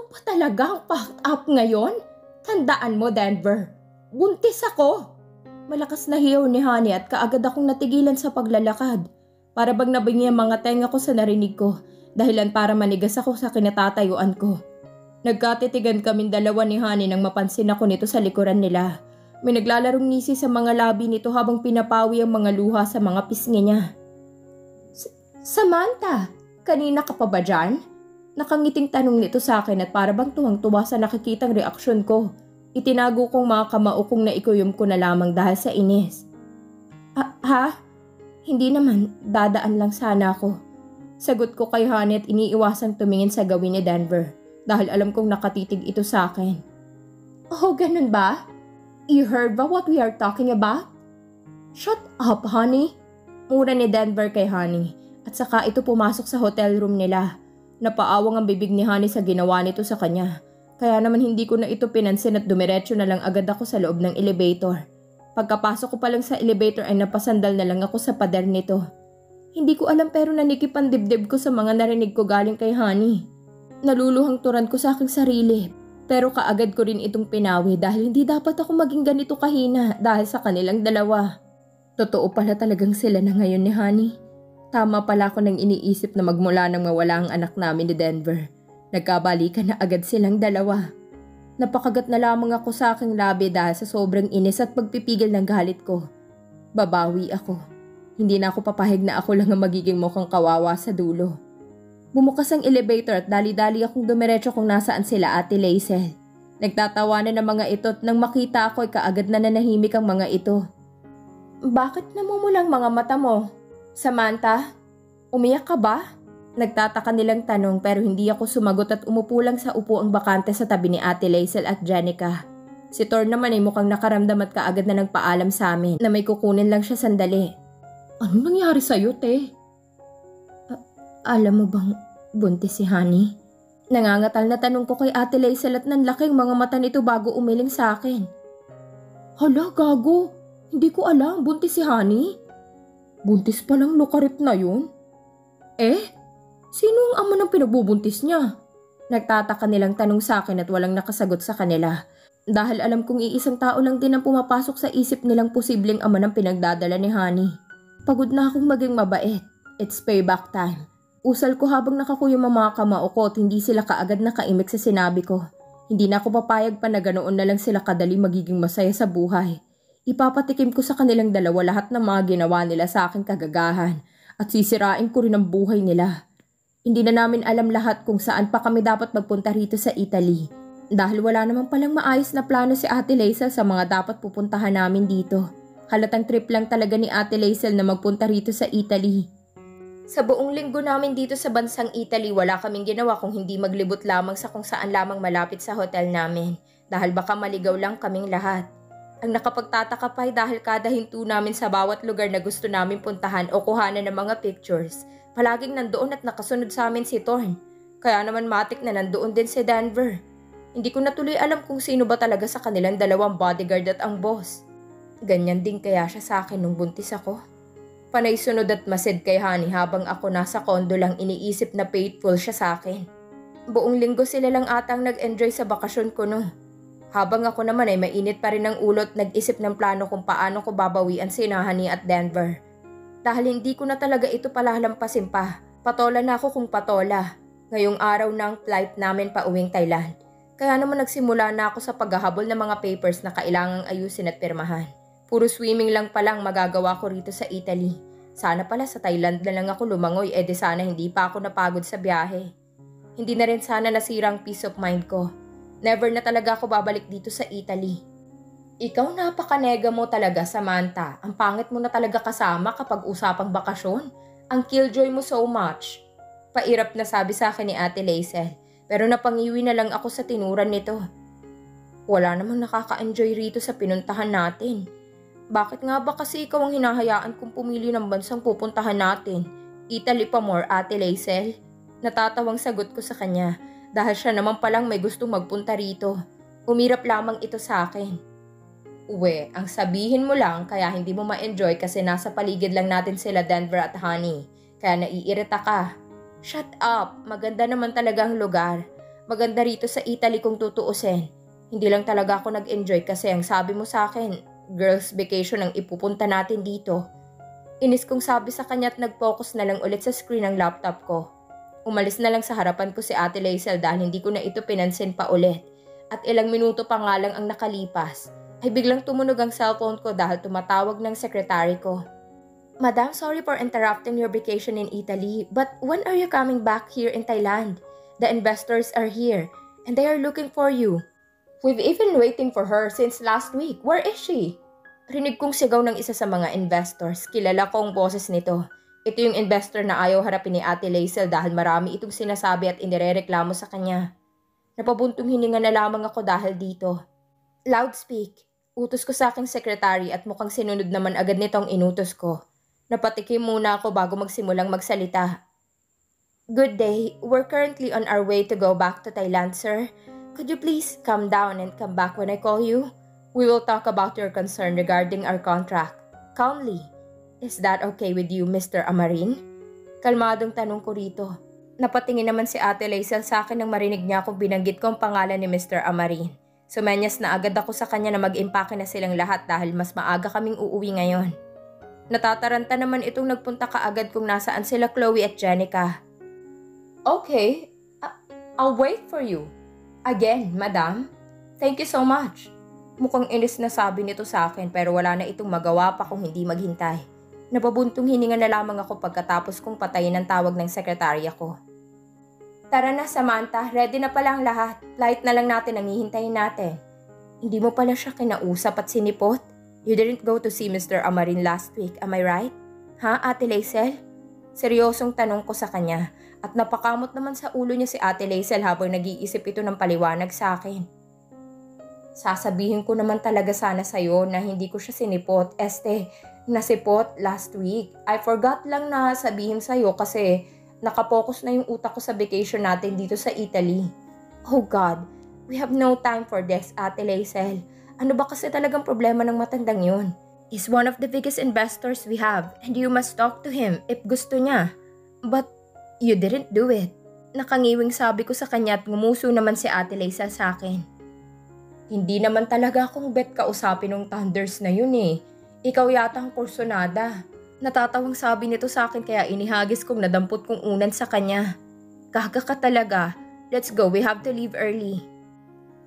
pa talaga ang packed up ngayon? Tandaan mo, Denver. Buntis ako. Malakas na hiyaw ni Honey at kaagad akong natigilan sa paglalakad. Para bang nabingi ang mga tenga ko sa narinig ko, dahilan para manigas ako sa kinatatayuan ko. Nagkatitigan kaming dalawa ni Honey nang mapansin ako nito sa likuran nila. May naglalarong ngisi sa mga labi nito habang pinapawi ang mga luha sa mga pisngi niya. Samantha, kanina ka pa ba dyan? Nakangiting tanong nito sa akin at para bang tuwang-tuwa sa nakikitang reaksyon ko. Itinago kong mga kamao kong naikuyom ko na lamang dahil sa inis. Ha? Hindi naman, dadaan lang sana ako. Sagot ko kay Honey at iniiwasang tumingin sa gawin ni Denver dahil alam kong nakatitig ito sa akin. Oh, ganun ba? You heard ba what we are talking about? Shut up, Honey. Mura ni Denver kay Honey at saka ito pumasok sa hotel room nila. Napaawang ang bibig ni Honey sa ginawa nito sa kanya. Kaya naman hindi ko na ito pinansin at dumiretso na lang agad ako sa loob ng elevator. Pagkapasok ko pa lang sa elevator ay napasandal na lang ako sa pader nito. Hindi ko alam pero nanikip ang dibdib ko sa mga narinig ko galing kay Honey. Naluluhang turan ko sa aking sarili. Pero kaagad ko rin itong pinawi dahil hindi dapat ako maging ganito kahina dahil sa kanilang dalawa. Totoo pala talagang sila na ngayon ni Honey. Tama pala ako nang iniisip na magmula nang mawala ang anak namin ni Denver. Nagkabalikan na agad silang dalawa. Napakagat na lamang ako sa aking labi dahil sa sobrang inis at pagpipigil ng galit ko. Babawi ako. Hindi na ako papahig na ako lang ang magiging mukhang kawawa sa dulo. Bumukas ang elevator at dali-dali akong dumiretso kung nasaan sila Ate Laisel. Nagtatawanan ng mga ito at nang makita ako ay kaagad na nanahimik ang mga ito. Bakit namumulang mga mata mo? Samantha, umiyak ka ba? Nagtataka nilang tanong pero hindi ako sumagot at umupo lang sa upuang bakante sa tabi ni Ate Laisel at Jenica. Si Thor naman ay mukhang nakaramdam at kaagad na nagpaalam sa amin na may kukunin lang siya sandali. Anong nangyari sa'yo, te? Alam mo bang buntis si Honey? Nangangatal na tanong ko kay Ate Laisel at nanlaki ang mga mata nito bago umiling sa akin. Hala, gago. Hindi ko alam, buntis si Honey? Buntis pa lang lukarip na yun? Sino ang ama ng pinagbubuntis niya? Nagtataka nilang tanong sa akin at walang nakasagot sa kanila. Dahil alam kong iisang tao lang din ang pumapasok sa isip nilang posibleng ama ng pinagdadala ni Honey. Pagod na akong maging mabait. It's payback time. Usal ko habang nakakuyom ang mga kamao ko at hindi sila kaagad nakaimik sa sinabi ko. Hindi na ako papayag pa na ganoon na lang sila kadali magiging masaya sa buhay. Ipapatikim ko sa kanilang dalawa lahat ng mga ginawa nila sa aking kagagahan at sisirain ko rin ang buhay nila. Hindi na namin alam lahat kung saan pa kami dapat magpunta rito sa Italy dahil wala naman palang maayos na plano si Ate Laisel sa mga dapat pupuntahan namin dito. Halatang trip lang talaga ni Ate Laisel na magpunta rito sa Italy. Sa buong linggo namin dito sa bansang Italy, wala kaming ginawa kung hindi maglibot lamang sa kung saan lamang malapit sa hotel namin dahil baka maligaw lang kaming lahat. Ang nakapagtataka pa ay dahil kada hinto namin sa bawat lugar na gusto namin puntahan o kuhanan ng mga pictures, palaging nandoon at nakasunod sa amin si Thorn. Kaya naman matik na nandoon din si Denver. Hindi ko na tuloy alam kung sino ba talaga sa kanilang dalawang bodyguard at ang boss. Ganyan din kaya siya sa akin nung buntis ako. Panay sunod at masid kay Honey habang ako nasa kondo lang iniisip na faithful siya sa akin. Buong linggo sila lang atang nag-enjoy sa bakasyon ko no. Habang ako naman ay mainit pa rin ang ulo at nag-isip ng plano kung paano ko babawian si Honey at Denver. Dahil hindi ko na talaga ito palalampasin pa. Patola na ako kung patola. Ngayong araw na ang flight namin pa uwing Thailand. Kaya naman nagsimula na ako sa paghahabol ng mga papers na kailangang ayusin at pirmahan. Puro swimming lang palang magagawa ko rito sa Italy. Sana pala sa Thailand na lang ako lumangoy di sana hindi pa ako napagod sa biyahe. Hindi na rin sana nasira ang peace of mind ko. Never na talaga ako babalik dito sa Italy. Ikaw napaka-nega mo talaga, Samantha. Ang pangit mo na talaga kasama kapag usapang bakasyon. Ang killjoy mo so much. Pairap na sabi sa akin ni Ate Laisel. Pero napangiwi na lang ako sa tinuran nito. Wala namang nakaka-enjoy rito sa pinuntahan natin. Bakit nga ba kasi ikaw ang hinahayaan kong pumili ng bansang pupuntahan natin? Italy pa more, Ate Laisel? Natatawang sagot ko sa kanya. Dahil siya naman palang may gustong magpunta rito. Umirap lamang ito sa akin. Uwe, ang sabihin mo lang kaya hindi mo ma-enjoy kasi nasa paligid lang natin sila Denver at Honey. Kaya naiirita ka. Shut up! Maganda naman talaga ang lugar. Maganda rito sa Italy kung tutuusin. Hindi lang talaga ako nag-enjoy kasi ang sabi mo sa akin, girls vacation ang ipupunta natin dito. Inis kong sabi sa kanya at nag-focus na lang ulit sa screen ng laptop ko. Umalis na lang sa harapan ko si Ate Laisel dahil hindi ko na ito pinansin pa ulit. At ilang minuto pa nga lang ang nakalipas, ay biglang tumunog ang cellphone ko dahil tumatawag ng sekretary ko. Madam, sorry for interrupting your vacation in Italy, but when are you coming back here in Thailand? The investors are here, and they are looking for you. We've even waiting for her since last week. Where is she? Rinig kong sigaw ng isa sa mga investors. Kilala ko ang boses nito. Ito yung investor na ayaw harapin ni Ate Laisel dahil marami itong sinasabi at inirereklamo sa kanya. Napabuntong hininga na lamang ako dahil dito. Loudspeak. Utos ko sa aking sekretary at mukhang sinunod naman agad nitong inutos ko. Napatikim muna ako bago magsimulang magsalita. Good day. We're currently on our way to go back to Thailand, sir. Could you please calm down and come back when I call you? We will talk about your concern regarding our contract. Calmly. Is that okay with you, Mr. Amarin? Kalmadong tanong ko rito. Napatingin naman si Ate Laisel sa akin nang marinig niya kung binanggit ko ang pangalan ni Mr. Amarin. Sumenyas na agad ako sa kanya na mag-impake na silang lahat dahil mas maaga kaming uuwi ngayon. Natataranta naman itong nagpunta kaagad kung nasaan sila Chloe at Jenica. Okay, I'll wait for you. Again, madam. Thank you so much. Mukhang inis na sabi nito sa akin pero wala na itong magawa pa kung hindi maghintay. Napabuntong hininga na lamang ako pagkatapos kong patayin ang tawag ng sekretarya ko. Tara na Samantha, ready na pala ang lahat. Flight na lang natin ang hihintayin natin. Hindi mo pala siya kinausap at sinipot? You didn't go to see Mr. Amarin last week, am I right? Ha, Ate Laisel? Seryosong tanong ko sa kanya at napakamot naman sa ulo niya si Ate Laisel habang nag-iisip ito ng paliwanag sa akin. Sasabihin ko naman talaga sana sa'yo na hindi ko siya sinipot. Nasipot last week. I forgot lang na sabihin sa'yo kasi nakapokus na yung utak ko sa vacation natin dito sa Italy. Oh God, we have no time for this, Ate Laisel. Ano ba kasi talagang problema ng matandang yun? He's one of the biggest investors we have and you must talk to him if gusto niya. But you didn't do it. Nakangiwing sabi ko sa kanya at ngumuso naman si Ate Laisel sa akin. Hindi naman talaga akong bet kausapin ng Thunders na yun eh. Ikaw yata ang kursonada. Natatawang sabi nito sa akin kaya inihagis kong nadampot kong unan sa kanya. Gaga ka talaga. Let's go, we have to leave early.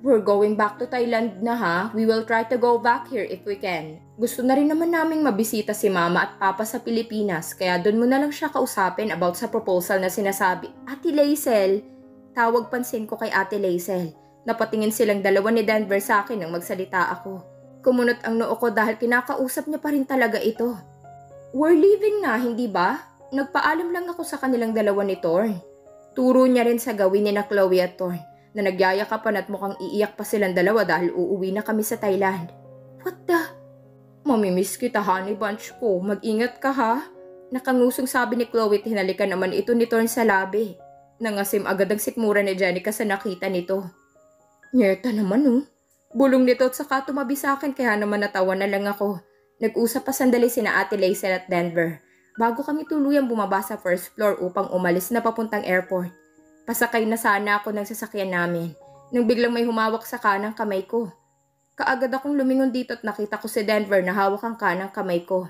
We're going back to Thailand na ha. We will try to go back here if we can. Gusto na rin naman naming mabisita si Mama at Papa sa Pilipinas kaya doon mo na lang siya kausapin about sa proposal na sinasabi. Ate Laisel, tawag pansin ko kay Ate Laisel. Napatingin silang dalawa ni Denver sa akin nang magsalita ako. Kumunot ang noo ko dahil kinakausap niya pa rin talaga ito. We're leaving na, hindi ba? Nagpaalam lang ako sa kanilang dalawa ni Thorn. Turo niya rin sa gawin ni na Chloe at Thorn na nagyayakapan at mukhang iiyak pa silang dalawa dahil uuwi na kami sa Thailand. What the? Mamimiss kita, honey bunch ko. Mag-ingat ka ha? Nakangusong sabi ni Chloe at hinalikan naman ito ni Thorn sa labi. Nangasim agad ang sikmura ni Jenica sa nakita nito. Nyerta naman oh. Bulong nito at saka tumabi sa akin kaya naman natawa na lang ako. Nag-usap pa sandali sina Ate Laisel at Denver bago kami tuluyang bumaba sa first floor upang umalis na papuntang airport. Pasakay na sana ako ng sasakyan namin nang biglang may humawak sa kanang kamay ko. Kaagad akong lumingon dito at nakita ko si Denver na hawak ang kanang kamay ko.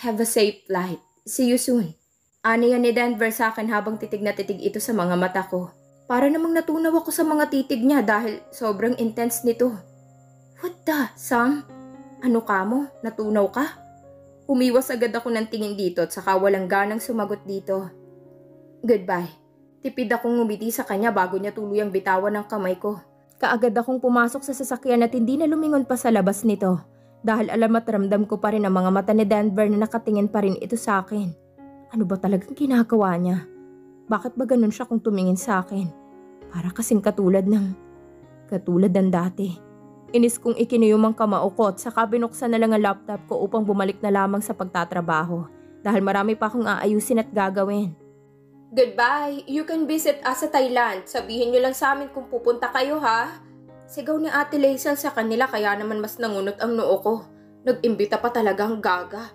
Have a safe flight. See you soon. Aniya ni Denver sa akin habang titig na titig ito sa mga mata ko. Para namang natunaw ako sa mga titig niya dahil sobrang intense nito. What the, Sam? Ano ka mo? Natunaw ka? Umiwas agad ako ng tingin dito at saka walang ganang sumagot dito. Goodbye. Tipid akong ngumiti sa kanya bago niya tuluyang bitawan ng kamay ko. Kaagad akong pumasok sa sasakyan at hindi na lumingon pa sa labas nito. Dahil alam at ramdam ko pa rin ang mga mata ni Denver na nakatingin pa rin ito sa akin. Ano ba talagang ginagawa niya? Bakit ba ganun siya kung tumingin sa akin? Para kasing katulad ng dati. Inis kong ikinuyom ang kamao ko at saka binuksan na lang ang laptop ko upang bumalik na lamang sa pagtatrabaho dahil marami pa akong aayusin at gagawin. Goodbye! You can visit us sa Thailand. Sabihin niyo lang sa amin kung pupunta kayo ha. Sigaw ni Ate Laisel sa kanila kaya naman mas nangunot ang noo ko. Nag-imbita pa talagang gaga.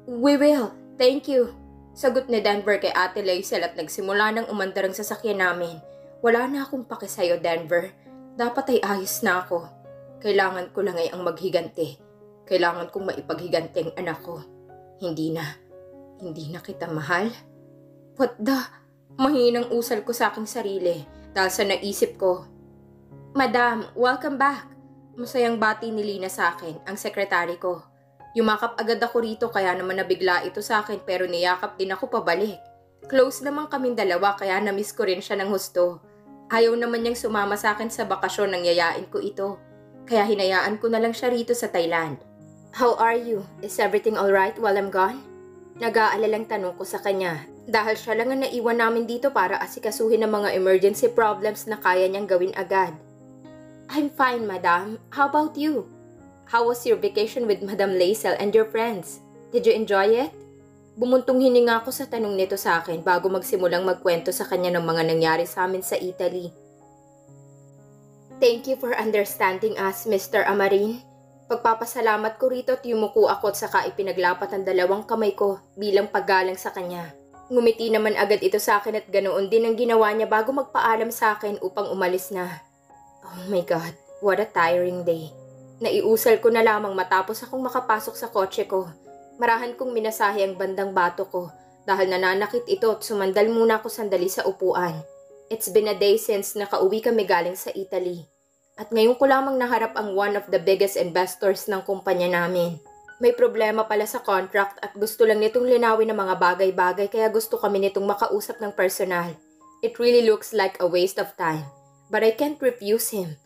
We will. Thank you. Sagot ni Denver kay Ate Laisel at nagsimula ng umandar ang sasakyan namin. Wala na akong pake sa'yo, Denver. Dapat ay ayos na ako. Kailangan ko lang ay ang maghigante. Kailangan kong maipaghiganti ang anak ko. Hindi na kita mahal. What the? Mahinang usal ko sa aking sarili dahil sa naisip ko. Madam, welcome back. Masayang bati ni Lina sa akin, ang sekretary ko. Yumakap agad ako rito kaya naman nabigla ito sa akin pero niyakap din ako pabalik. Close naman kaming dalawa kaya namiss ko rin siya ng husto. Ayaw naman niyang sumama sa akin sa bakasyon nang yayain ko ito. Kaya hinayaan ko na lang siya rito sa Thailand. How are you? Is everything alright while I'm gone? Nag-aalalang tanong ko sa kanya dahil siya lang ang naiwan namin dito para asikasuhin ang mga emergency problems na kaya niyang gawin agad. I'm fine, madam. How about you? How was your vacation with Madam Laisel and your friends? Did you enjoy it? Bumuntong hininga ako sa tanong nito sa akin bago magsimulang magkwento sa kanya ng mga nangyari sa amin sa Italy. Thank you for understanding us, Mr. Amarin. Pagpapasalamat ko rito at yumuko ako at saka ipinaglapat ang dalawang kamay ko bilang paggalang sa kanya. Ngumiti naman agad ito sa akin at ganoon din ang ginawa niya bago magpaalam sa akin upang umalis na. Oh my God, what a tiring day. Naiusal ko na lamang matapos akong makapasok sa kotse ko. Marahan kong minasahe ang bandang bato ko dahil nananakit ito at sumandal muna ako sandali sa upuan. It's been a day since nakauwi kami galing sa Italy. At ngayon ko lamang naharap ang one of the biggest investors ng kumpanya namin. May problema pala sa contract at gusto lang nitong linawin ng mga bagay-bagay kaya gusto kami nitong makausap ng personal. It really looks like a waste of time. But I can't refuse him.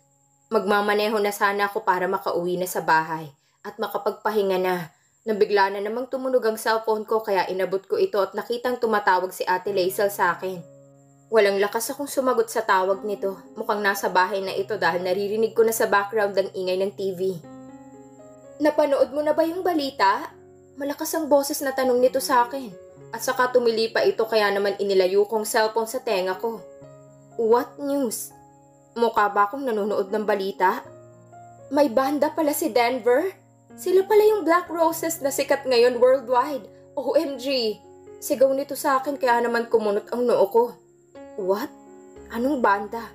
Magmamaneho na sana ako para makauwi na sa bahay at makapagpahinga na. Nabigla na namang tumunog ang cellphone ko kaya inabot ko ito at nakitang tumatawag si Ate Laisel sa akin. Walang lakas akong sumagot sa tawag nito. Mukhang nasa bahay na ito dahil naririnig ko na sa background ang ingay ng TV. Napanood mo na ba yung balita? Malakas ang boses na tanong nito sa akin. At saka tumili pa ito kaya naman inilayo kong cellphone sa tenga ko. What news? Mukha ba akong nanonood ng balita? May banda pala si Denver? Sila pala yung Black Roses na sikat ngayon worldwide. OMG! Sigaw nito sa akin kaya naman kumunot ang noo ko. What? Anong banda?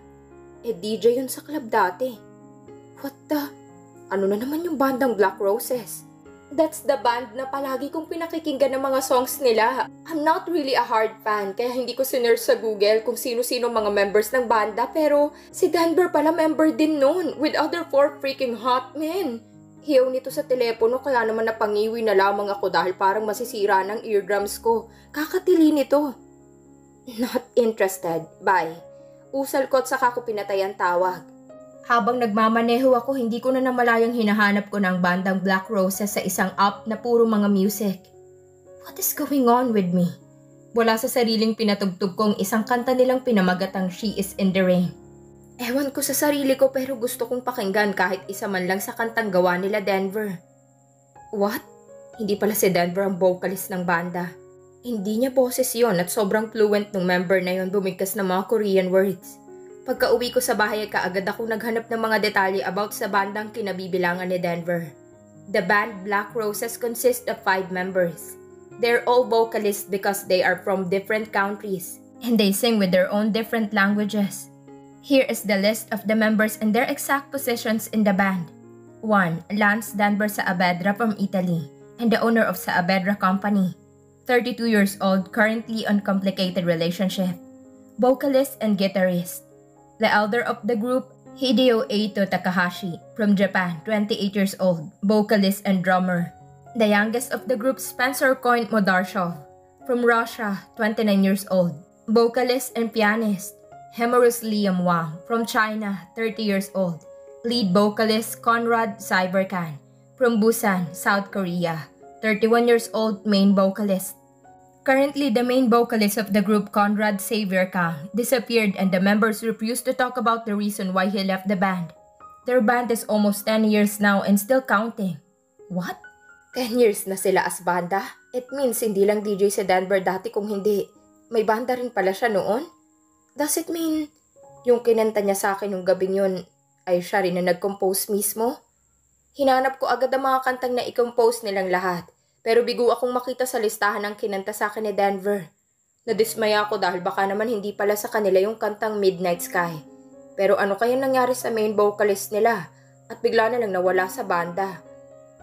DJ yun sa club dati. What the? Ano na naman yung bandang Black Roses? That's the band na palagi kong pinakikinggan ng mga songs nila. I'm not really a hard fan kaya hindi ko sinerge sa Google kung sino-sino mga members ng banda pero si Denver pala member din nun with other 4 freaking hot men. Hiyaw nito sa telepono kaya naman napangiwi na lamang ako dahil parang masisira ng eardrums ko. Kakatili nito. Not interested. Bye. Usal ko at saka ko pinatay ang tawag. Habang nagmamaneho ako, hindi ko na namalayang hinahanap ko ng bandang Black Roses sa isang app na puro mga music. What is going on with me? Wala sa sariling pinatugtog kong isang kanta nilang pinamagatang She Is in the Rain. Ewan ko sa sarili ko pero gusto kong pakinggan kahit isa man lang sa kantang gawa nila Denver. What? Hindi pala si Denver ang vocalist ng banda. Hindi niya boses yon at sobrang fluent ng member na yon bumigkas ng mga Korean words. Pagka-uwi ko sa bahay kaagad ako naghanap ng mga detalye about sa bandang kinabibilangan ni Denver. The band Black Roses consists of 5 members. They're all vocalists because they are from different countries and they sing with their own different languages. Here is the list of the members and their exact positions in the band. 1. Lance Denver Saavedra from Italy and the owner of Saavedra Company. 32 years old, currently on complicated relationship. Vocalist and guitarist. The elder of the group, Hideo Eito Takahashi, from Japan, 28 years old, vocalist and drummer. The youngest of the group, Spencer Coin Modarshov, from Russia, 29 years old, vocalist and pianist. Hemorus Liam Wang, from China, 30 years old, lead vocalist Conrad Cybercan, from Busan, South Korea, 31 years old, main vocalist. Currently, the main vocalist of the group, Conrad Xavier Kang, disappeared and the members refused to talk about the reason why he left the band. Their band is almost 10 years now and still counting. What? 10 years na sila as banda? It means hindi lang DJ si Denver dati kung hindi. May banda rin pala siya noon? Does it mean yung kinanta niya sa akin yung gabing yun ay siya rin na nag-compose mismo? Hinanap ko agad ang mga kantang na i-compose nilang lahat. Pero bigo akong makita sa listahan ng kinanta sa akin ni Denver. Nadismaya ako dahil baka naman hindi pala sa kanila yung kantang Midnight Sky. Pero ano kayang nangyari sa main vocalist nila at bigla na lang nawala sa banda?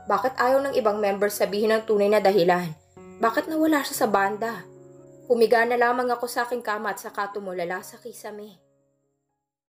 Bakit ayaw ng ibang members sabihin ang tunay na dahilan? Bakit nawala siya sa banda? Humiga na lamang ako sa aking kama at saka tumulala sa kisame.